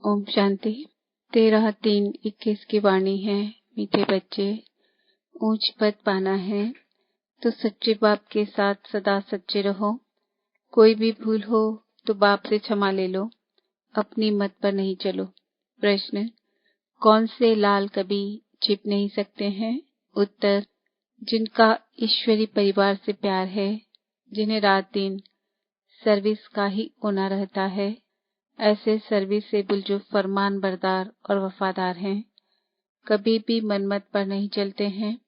ओम शांति। 13/3/21 की वाणी है। मीठे बच्चे, ऊंच पद पाना है तो सच्चे बाप के साथ सदा सच्चे रहो। कोई भी भूल हो तो बाप से क्षमा ले लो, अपनी मत पर नहीं चलो। प्रश्न, कौन से लाल कभी छिप नहीं सकते हैं? उत्तर, जिनका ईश्वरी परिवार से प्यार है, जिन्हें रात दिन सर्विस का ही होना रहता है, ऐसे सर्विसेबल जो फरमान बरदार और वफादार हैं, कभी भी मनमत पर नहीं चलते हैं,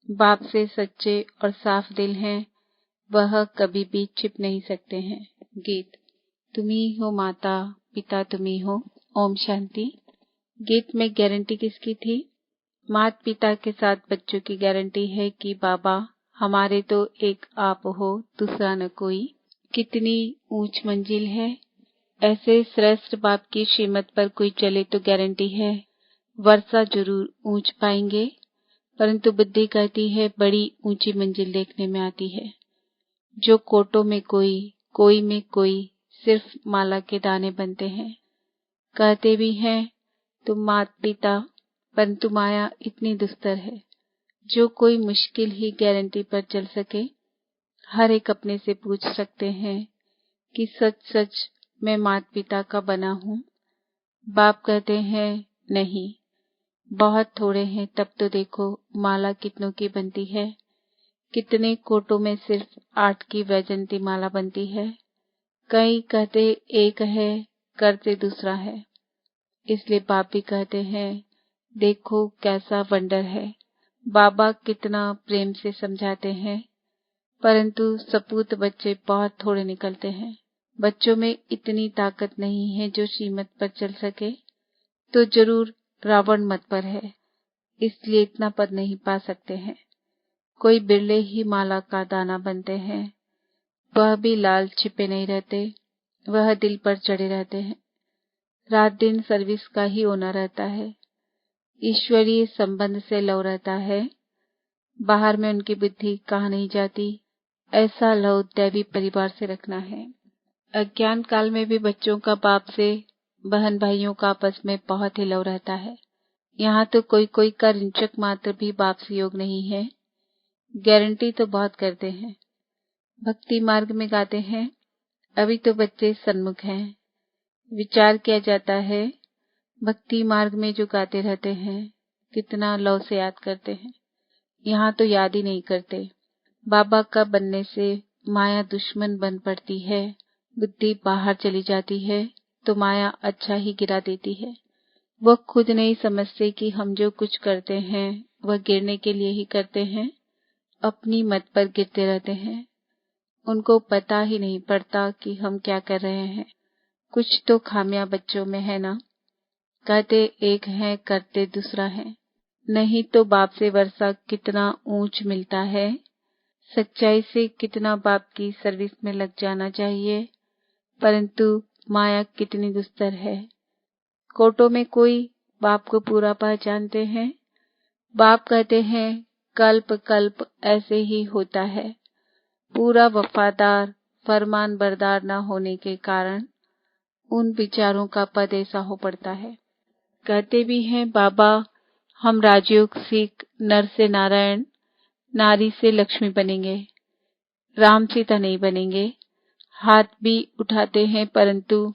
बाप से सच्चे और साफ दिल हैं, वह कभी भी छिप नहीं सकते हैं। गीत। तुम्ही हो माता पिता, तुम्ही हो। ओम शांति। गीत में गारंटी किसकी थी? माता पिता के साथ बच्चों की गारंटी है कि बाबा हमारे तो एक आप हो, दूसरा न कोई। कितनी ऊंच मंजिल है। ऐसे श्रेष्ठ बाप की श्रीमत पर कोई चले तो गारंटी है वर्षा जरूर ऊंच पाएंगे, परंतु बुद्धि कहती है बड़ी ऊंची मंजिल देखने में आती है। जो कोटों में कोई में कोई, सिर्फ माला के दाने बनते हैं। कहते भी हैं तुम माता पिता, परंतु माया इतनी दुस्तर है। जो कोई मुश्किल ही गारंटी पर चल सके, हर एक अपने से पूछ सकते हैं कि सच सच मैं माता पिता का बना हूँ? बाप कहते हैं नहीं, बहुत थोड़े हैं, तब तो देखो माला कितनों की बनती है। कितने कोटों में सिर्फ 8 की वैजंती माला बनती है। कई कहते एक है, करते दूसरा है। इसलिए बाप भी कहते हैं देखो कैसा वंडर है। बाबा कितना प्रेम से समझाते हैं, परंतु सपूत बच्चे बहुत थोड़े निकलते हैं। बच्चों में इतनी ताकत नहीं है जो श्रीमत पर चल सके, तो जरूर रावण मत पर है, इसलिए इतना पद नहीं पा सकते हैं। कोई बिरले ही माला का दाना बनते हैं, वह भी लाल छिपे नहीं रहते, वह दिल पर चढ़े रहते हैं। रात दिन सर्विस का ही होना रहता है, ईश्वरीय संबंध से लव रहता है। बाहर में उनकी बुद्धि कहाँ नहीं जाती। ऐसा लव दैवी परिवार से रखना है। अज्ञान काल में भी बच्चों का बाप से, बहन भाइयों का आपस में बहुत ही लव रहता है। यहाँ तो कोई का रिंचक मात्र भी बाप से योग नहीं है। गारंटी तो बहुत करते हैं। भक्ति मार्ग में गाते हैं अभी तो बच्चे सन्मुख हैं। विचार किया जाता है भक्ति मार्ग में जो गाते रहते हैं कितना लव से याद करते हैं। यहाँ तो याद ही नहीं करते। बाबा का बनने से माया दुश्मन बन पड़ती है, बुद्धि बाहर चली जाती है तो माया अच्छा ही गिरा देती है। वह खुद नहीं समझते कि हम जो कुछ करते हैं वह गिरने के लिए ही करते हैं, अपनी मत पर गिरते रहते हैं। उनको पता ही नहीं पड़ता कि हम क्या कर रहे हैं। कुछ तो खामियां बच्चों में है ना। कहते एक है, करते दूसरा है। नहीं तो बाप से वर्षा कितना ऊंच मिलता है। सच्चाई से कितना बाप की सर्विस में लग जाना चाहिए, परंतु माया कितनी दुस्तर है। कोटों में कोई बाप को पूरा पहचानते हैं। बाप कहते हैं कल्प कल्प ऐसे ही होता है। पूरा वफादार फरमान बरदार न होने के कारण उन विचारों का पद ऐसा हो पड़ता है। कहते भी हैं बाबा हम राजयोग सीख नर से नारायण, नारी से लक्ष्मी बनेंगे, राम सीता नहीं बनेंगे। हाथ भी उठाते हैं, परंतु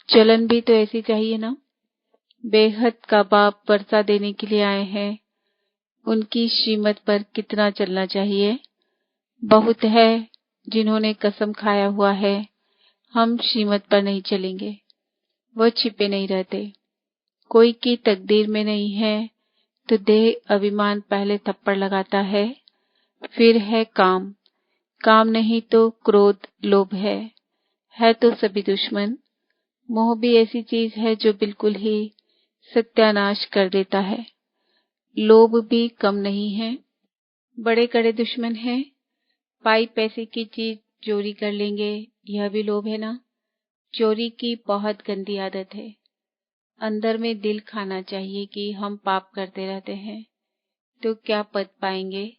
चलन भी तो ऐसी चाहिए ना। बेहद का बाप वर्षा देने के लिए आए हैं, उनकी श्रीमत पर कितना चलना चाहिए। बहुत है जिन्होंने कसम खाया हुआ है हम श्रीमत पर नहीं चलेंगे, वह छिपे नहीं रहते। कोई की तकदीर में नहीं है तो देह अभिमान पहले थप्पड़ लगाता है, फिर है काम। काम नहीं तो क्रोध लोभ है तो सभी दुश्मन। मोह भी ऐसी चीज है जो बिल्कुल ही सत्यानाश कर देता है। लोभ भी कम नहीं है, बड़े कड़े दुश्मन है। पाई पैसे की चीज चोरी कर लेंगे, यह भी लोभ है ना। चोरी की बहुत गंदी आदत है। अंदर में दिल खाना चाहिए कि हम पाप करते रहते हैं, तो क्या पद पाएंगे।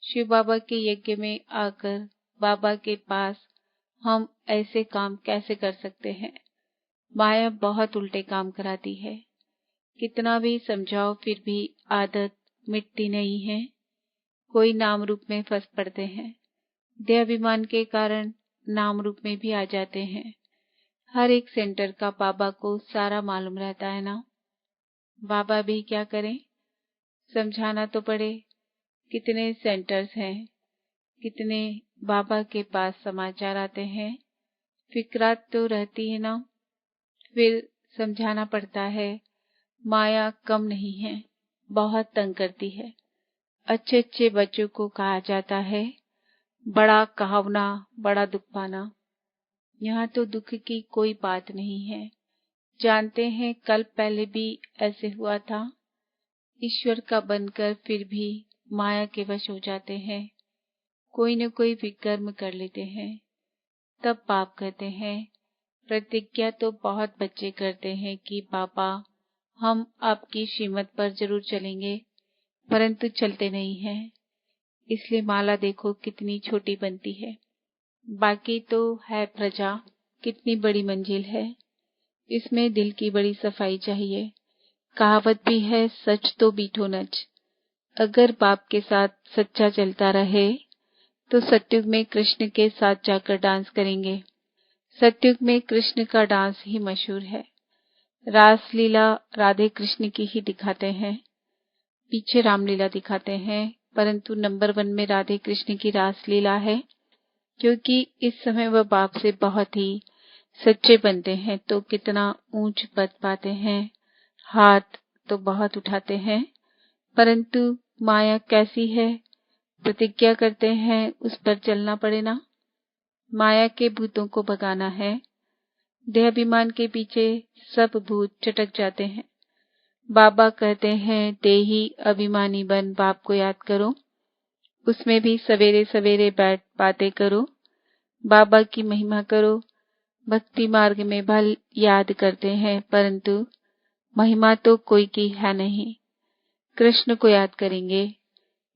शिव बाबा के यज्ञ में आकर बाबा के पास हम ऐसे काम कैसे कर सकते हैं। माया बहुत उल्टे काम कराती है। कितना भी समझाओ फिर भी आदत मिटती नहीं है। कोई नाम रूप में फंस पड़ते हैं। देहाभिमान के कारण नाम रूप में भी आ जाते हैं। हर एक सेंटर का बाबा को सारा मालूम रहता है ना। बाबा भी क्या करें, समझाना तो पड़े। कितने सेंटर्स हैं, कितने बाबा के पास समाचार आते हैं, फिक्रात तो रहती है ना। फिर समझाना पड़ता है। माया कम नहीं है, बहुत तंग करती है। अच्छे अच्छे बच्चों को कहा जाता है बड़ा कहावना बड़ा दुख पाना। यहाँ तो दुख की कोई बात नहीं है। जानते हैं कल पहले भी ऐसे हुआ था। ईश्वर का बनकर फिर भी माया के वश हो जाते हैं। कोई न कोई विकर्म कर लेते हैं, तब पाप कहते हैं। प्रतिज्ञा तो बहुत बच्चे करते हैं कि बाबा हम आपकी श्रीमत पर जरूर चलेंगे, परंतु चलते नहीं हैं। इसलिए माला देखो कितनी छोटी बनती है। बाकी तो है प्रजा, कितनी बड़ी मंजिल है। इसमें दिल की बड़ी सफाई चाहिए। कहावत भी है सच तो बीठो नच। अगर बाप के साथ सच्चा चलता रहे तो सत्युग में कृष्ण के साथ जाकर डांस करेंगे। सत्युग में कृष्ण का डांस ही मशहूर है। रासलीला राधे कृष्ण की ही दिखाते हैं, पीछे रामलीला दिखाते हैं, परंतु नंबर 1 में राधे कृष्ण की रासलीला है। क्योंकि इस समय वह बाप से बहुत ही सच्चे बनते हैं तो कितना ऊंच पद पाते हैं। हाथ तो बहुत उठाते हैं, परंतु माया कैसी है, प्रतिज्ञा करते हैं उस पर चलना पड़े ना। माया के भूतों को भगाना है। देहाभिमान के पीछे सब भूत चटक जाते हैं। बाबा कहते हैं देही अभिमानी बन बाप को याद करो। उसमें भी सवेरे सवेरे बैठ बातें करो, बाबा की महिमा करो। भक्ति मार्ग में भल याद करते हैं, परंतु महिमा तो कोई की है नहीं। कृष्ण को याद करेंगे,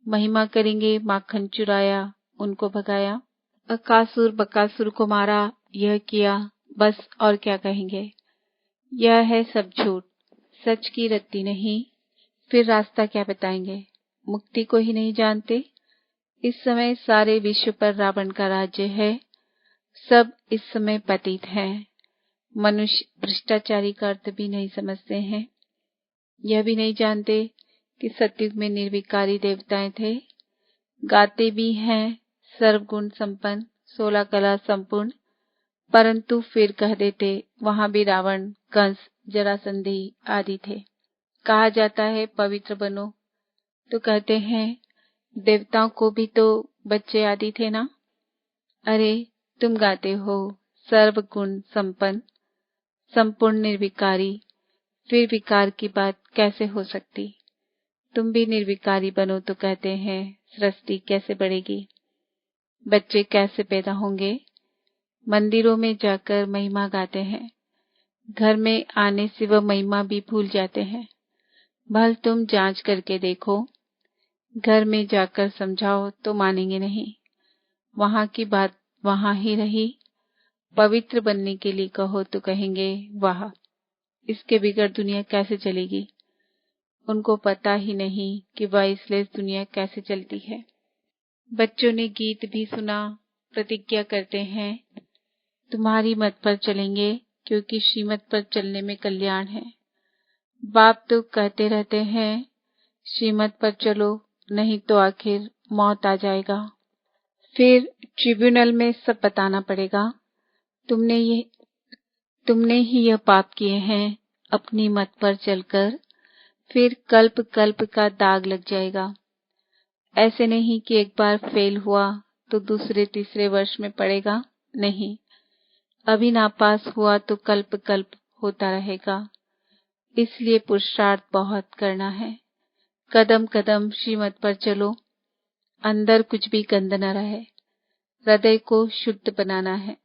महिमा करेंगे, माखन चुराया, उनको भगाया, अकासुर बकासुर को मारा, यह किया, बस और क्या कहेंगे। यह है सब झूठ, सच की रत्ती नहीं। फिर रास्ता क्या बताएंगे, मुक्ति को ही नहीं जानते। इस समय सारे विश्व पर रावण का राज्य है। सब इस समय पतित हैं। मनुष्य भ्रष्टाचारी का अर्थ भी नहीं समझते हैं। यह भी नहीं जानते कि सतयुग में निर्विकारी देवताएं थे। गाते भी हैं सर्वगुण संपन्न 16 कला संपूर्ण, परंतु फिर कह देते वहां भी रावण कंस जरासंधि आदि थे। कहा जाता है पवित्र बनो, तो कहते हैं देवताओं को भी तो बच्चे आदि थे ना। अरे तुम गाते हो सर्वगुण संपन्न संपूर्ण निर्विकारी, फिर विकार की बात कैसे हो सकती। तुम भी निर्विकारी बनो तो कहते हैं सृष्टि कैसे बढ़ेगी, बच्चे कैसे पैदा होंगे। मंदिरों में जाकर महिमा गाते हैं, घर में आने से वह महिमा भी भूल जाते हैं। भल तुम जांच करके देखो, घर में जाकर समझाओ तो मानेंगे नहीं। वहां की बात वहां ही रही। पवित्र बनने के लिए कहो तो कहेंगे वाह, इसके बिगड़ दुनिया कैसे चलेगी। उनको पता ही नहीं कि वाइसलेस दुनिया कैसे चलती है। बच्चों ने गीत भी सुना, प्रतिज्ञा करते हैं तुम्हारी मत पर चलेंगे, क्योंकि श्रीमत पर चलने में कल्याण है। बाप तो कहते रहते हैं श्रीमत पर चलो, नहीं तो आखिर मौत आ जाएगा। फिर ट्रिब्यूनल में सब बताना पड़ेगा। तुमने ही यह पाप किए हैं अपनी मत पर चलकर। फिर कल्प कल्प का दाग लग जाएगा। ऐसे नहीं कि एक बार फेल हुआ तो दूसरे तीसरे वर्ष में पड़ेगा, नहीं। अभी नापास हुआ तो कल्प कल्प होता रहेगा। इसलिए पुरुषार्थ बहुत करना है। कदम कदम श्रीमत पर चलो, अंदर कुछ भी गंद न रहे। हृदय को शुद्ध बनाना है।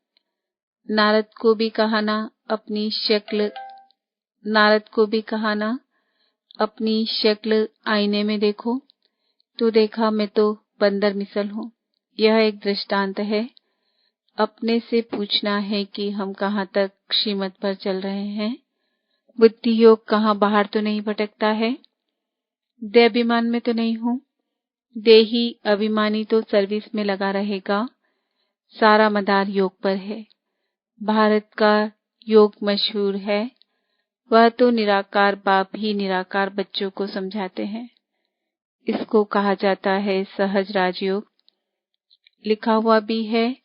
नारद को भी कहा ना अपनी शक्ल आईने में देखो, तो देखा मैं तो बंदर मिसल हूँ। यह एक दृष्टांत है। अपने से पूछना है कि हम कहाँ तक श्रीमत पर चल रहे हैं। बुद्धि योग कहाँ बाहर तो नहीं भटकता है। देहाभिमान में तो नहीं हूँ। देही अभिमानी तो सर्विस में लगा रहेगा। सारा मदार योग पर है। भारत का योग मशहूर है। वह तो निराकार बाप ही निराकार बच्चों को समझाते हैं। इसको कहा जाता है सहज राजयोग। लिखा हुआ भी है,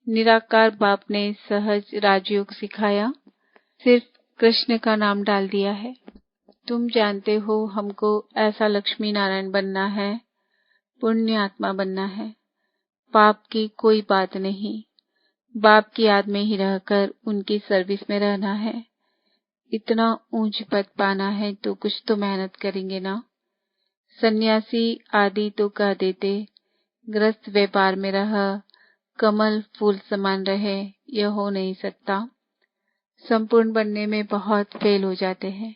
निराकार बाप ने सहज राजयोग सिखाया, सिर्फ कृष्ण का नाम डाल दिया है। तुम जानते हो हमको ऐसा लक्ष्मी नारायण बनना है, पुण्य आत्मा बनना है। पाप की कोई बात नहीं। बाप की याद में ही रहकर उनकी सर्विस में रहना है। इतना ऊंच पद पाना है तो कुछ तो मेहनत करेंगे ना। सन्यासी आदि तो कह देते गृहस्थ व्यापार में रह, कमल फूल समान रहे, यह हो नहीं सकता। संपूर्ण बनने में बहुत फेल हो जाते हैं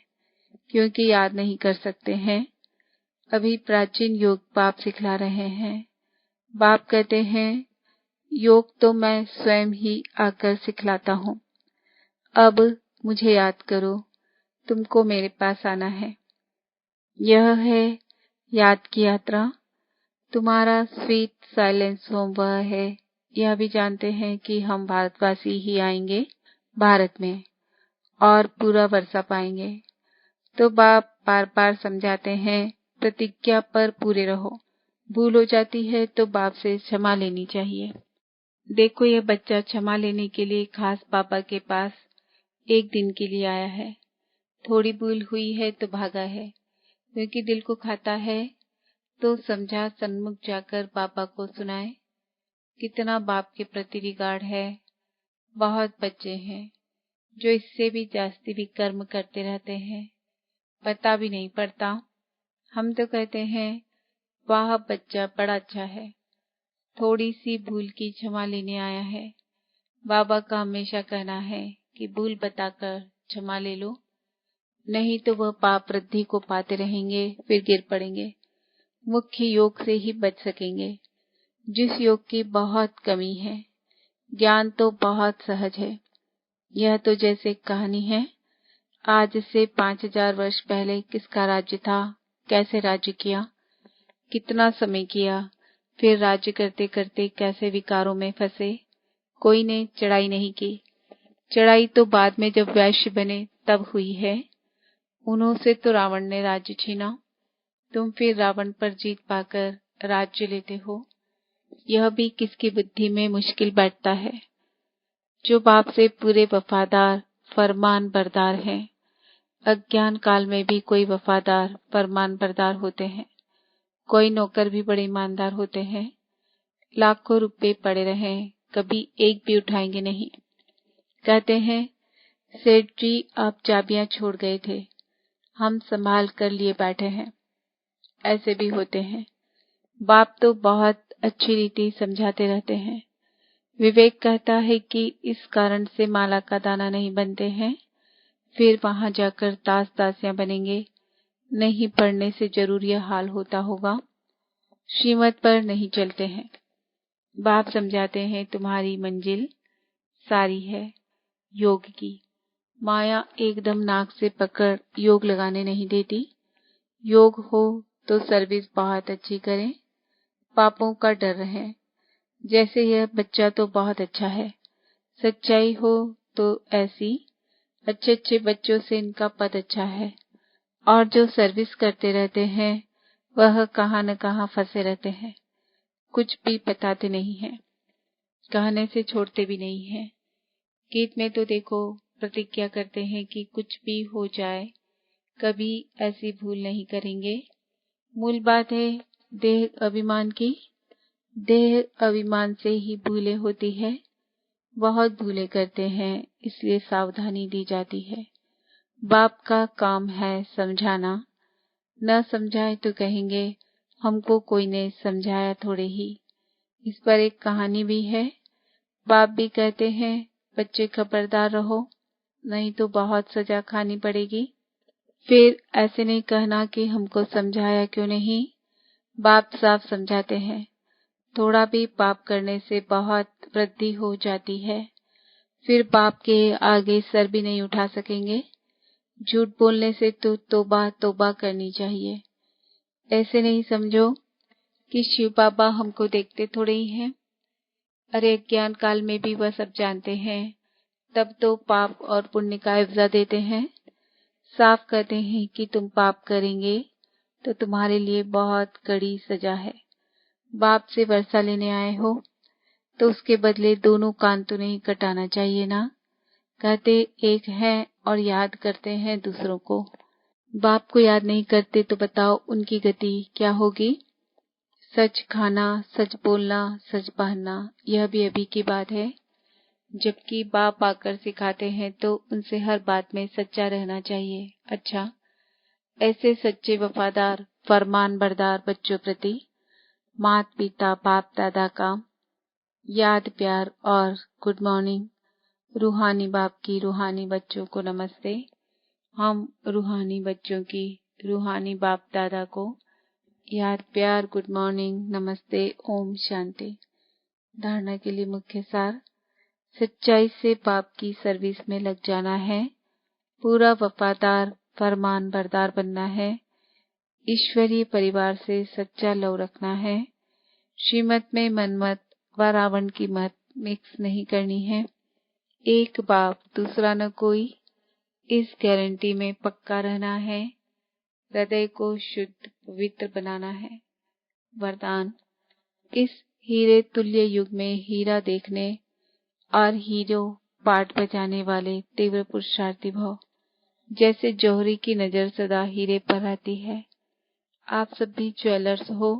क्योंकि याद नहीं कर सकते हैं। अभी प्राचीन योग बाप सिखला रहे हैं। बाप कहते हैं योग तो मैं स्वयं ही आकर सिखलाता हूँ। अब मुझे याद करो, तुमको मेरे पास आना है। यह है याद की यात्रा। तुम्हारा स्वीट साइलेंस होम वह है। यह भी जानते हैं कि हम भारतवासी ही आएंगे भारत में और पूरा वर्षा पाएंगे। तो बाप बार बार समझाते हैं प्रतिज्ञा पर पूरे रहो। भूल हो जाती है तो बाप से क्षमा लेनी चाहिए। देखो यह बच्चा क्षमा लेने के लिए खास पापा के पास एक दिन के लिए आया है। थोड़ी भूल हुई है तो भागा है क्योंकि दिल को खाता है। तो समझा सन्मुख जाकर पापा को सुनाए कितना बाप के प्रति रिगार्ड है। बहुत बच्चे हैं जो इससे भी जास्ती भी कर्म करते रहते हैं, पता भी नहीं पड़ता। हम तो कहते हैं वाह बच्चा बड़ा अच्छा है, थोड़ी सी भूल की क्षमा लेने आया है। बाबा का हमेशा कहना है कि भूल बताकर क्षमा ले लो, नहीं तो वह पाप वृद्धि को पाते रहेंगे, फिर गिर पड़ेंगे। मुख्य योग से ही बच सकेंगे, जिस योग की बहुत कमी है। ज्ञान तो बहुत सहज है। यह तो जैसे कहानी है, आज से 5000 वर्ष पहले किसका राज्य था, कैसे राज्य किया, कितना समय किया, फिर राज्य करते करते कैसे विकारों में फंसे। कोई ने चढ़ाई नहीं की। चढ़ाई तो बाद में जब वैश्य बने तब हुई है। उन्हों से तो रावण ने राज्य छीना। तुम फिर रावण पर जीत पाकर राज्य लेते हो। यह भी किसकी बुद्धि में मुश्किल बैठता है। जो बाप से पूरे वफादार फरमान बरदार हैं। अज्ञान काल में भी कोई वफादार फरमान बरदार होते हैं। कोई नौकर भी बड़े ईमानदार होते हैं। लाखों रुपए पड़े रहें, कभी एक भी उठाएंगे नहीं। कहते हैं सेठ जी आप चाबियां छोड़ गए थे, हम संभाल कर लिए बैठे हैं। ऐसे भी होते हैं। बाप तो बहुत अच्छी रीति समझाते रहते हैं। विवेक कहता है कि इस कारण से माला का दाना नहीं बनते हैं, फिर वहां जाकर दास दासियां बनेंगे। नहीं पढ़ने से जरूर यह हाल होता होगा। श्रीमत पर नहीं चलते हैं। बाप समझाते हैं तुम्हारी मंजिल सारी है योग की। माया एकदम नाक से पकड़ योग लगाने नहीं देती। योग हो तो सर्विस बहुत अच्छी करें, पापों का डर रहे। जैसे यह बच्चा तो बहुत अच्छा है। सच्चाई हो तो ऐसी अच्छे अच्छे बच्चों से इनका पद अच्छा है। और जो सर्विस करते रहते हैं वह कहाँ न कहाँ फंसे रहते हैं। कुछ भी बताते नहीं हैं, कहने से छोड़ते भी नहीं हैं। गीत में तो देखो प्रतिज्ञा करते हैं कि कुछ भी हो जाए कभी ऐसी भूल नहीं करेंगे। मूल बात है देह अभिमान की। देह अभिमान से ही भूलें होती है। बहुत भूलें करते हैं, इसलिए सावधानी दी जाती है। बाप का काम है समझाना। न समझाए तो कहेंगे हमको कोई ने समझाया थोड़े ही। इस पर एक कहानी भी है। बाप भी कहते हैं बच्चे खबरदार रहो, नहीं तो बहुत सजा खानी पड़ेगी। फिर ऐसे नहीं कहना कि हमको समझाया क्यों नहीं। बाप साफ समझाते हैं थोड़ा भी पाप करने से बहुत वृद्धि हो जाती है, फिर पाप के आगे सर भी नहीं उठा सकेंगे। झूठ बोलने से तो तौबा तौबा करनी चाहिए। ऐसे नहीं समझो कि शिव बाबा हमको देखते थोड़े ही हैं। अरे ज्ञान काल में भी वह सब जानते हैं, तब तो पाप और पुण्य का इवजा देते हैं। साफ कहते हैं कि तुम पाप करेंगे तो तुम्हारे लिए बहुत कड़ी सजा है। बाप से वर्षा लेने आए हो तो उसके बदले दोनों कान तो नहीं कटाना चाहिए ना। कहते एक है और याद करते हैं दूसरों को। बाप को याद नहीं करते तो बताओ उनकी गति क्या होगी। सच खाना, सच बोलना, सच पहनना, यह भी अभी की बात है, जबकि बाप आकर सिखाते हैं तो उनसे हर बात में सच्चा रहना चाहिए। अच्छा, ऐसे सच्चे वफादार फरमान बरदार बच्चों प्रति माता पिता बाप दादा का याद प्यार और गुड मॉर्निंग। रूहानी बाप की रूहानी बच्चों को नमस्ते। हम रूहानी बच्चों की रूहानी बाप दादा को याद प्यार गुड मॉर्निंग नमस्ते ओम शांति। धारणा के लिए मुख्य सार, सच्चाई से बाप की सर्विस में लग जाना है, पूरा वफादार फरमान बरदार बनना है, ईश्वरीय परिवार से सच्चा लव रखना है, श्रीमत में मनमत व रावण की मत मिक्स नहीं करनी है, एक बाप दूसरा न कोई, इस गारंटी में पक्का रहना है, हृदय को शुद्ध पवित्र बनाना है। वरदान, इस हीरे तुल्य युग में हीरा देखने और हीरो पाठ बजाने वाले तीव्र पुरुषार्थी भव। जैसे जौहरी की नजर सदा हीरे पर रहती है, आप सब भी ज्वेलर्स हो,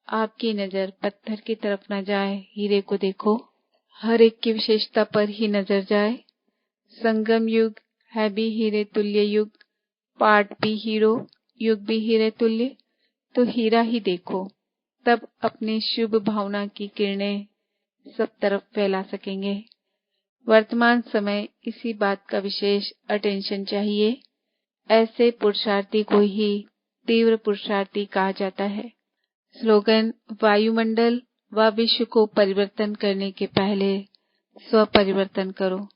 आपकी नजर पत्थर की तरफ न जाए, हीरे को देखो, हर एक की विशेषता पर ही नजर जाए। संगम युग है भी हीरे तुल्य युग, पाठ भी हीरो, युग भी हीरे तुल्य, तो हीरा ही देखो, तब अपनी शुभ भावना की किरणें सब तरफ फैला सकेंगे। वर्तमान समय इसी बात का विशेष अटेंशन चाहिए। ऐसे पुरुषार्थी को ही तीव्र पुरुषार्थी कहा जाता है। स्लोगन, वायुमंडल व विश्व को परिवर्तन करने के पहले स्व परिवर्तन करो।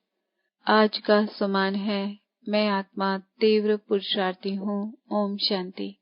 आज का सम्मान है, मैं आत्मा तीव्र पुरुषार्थी हूँ। ओम शांति।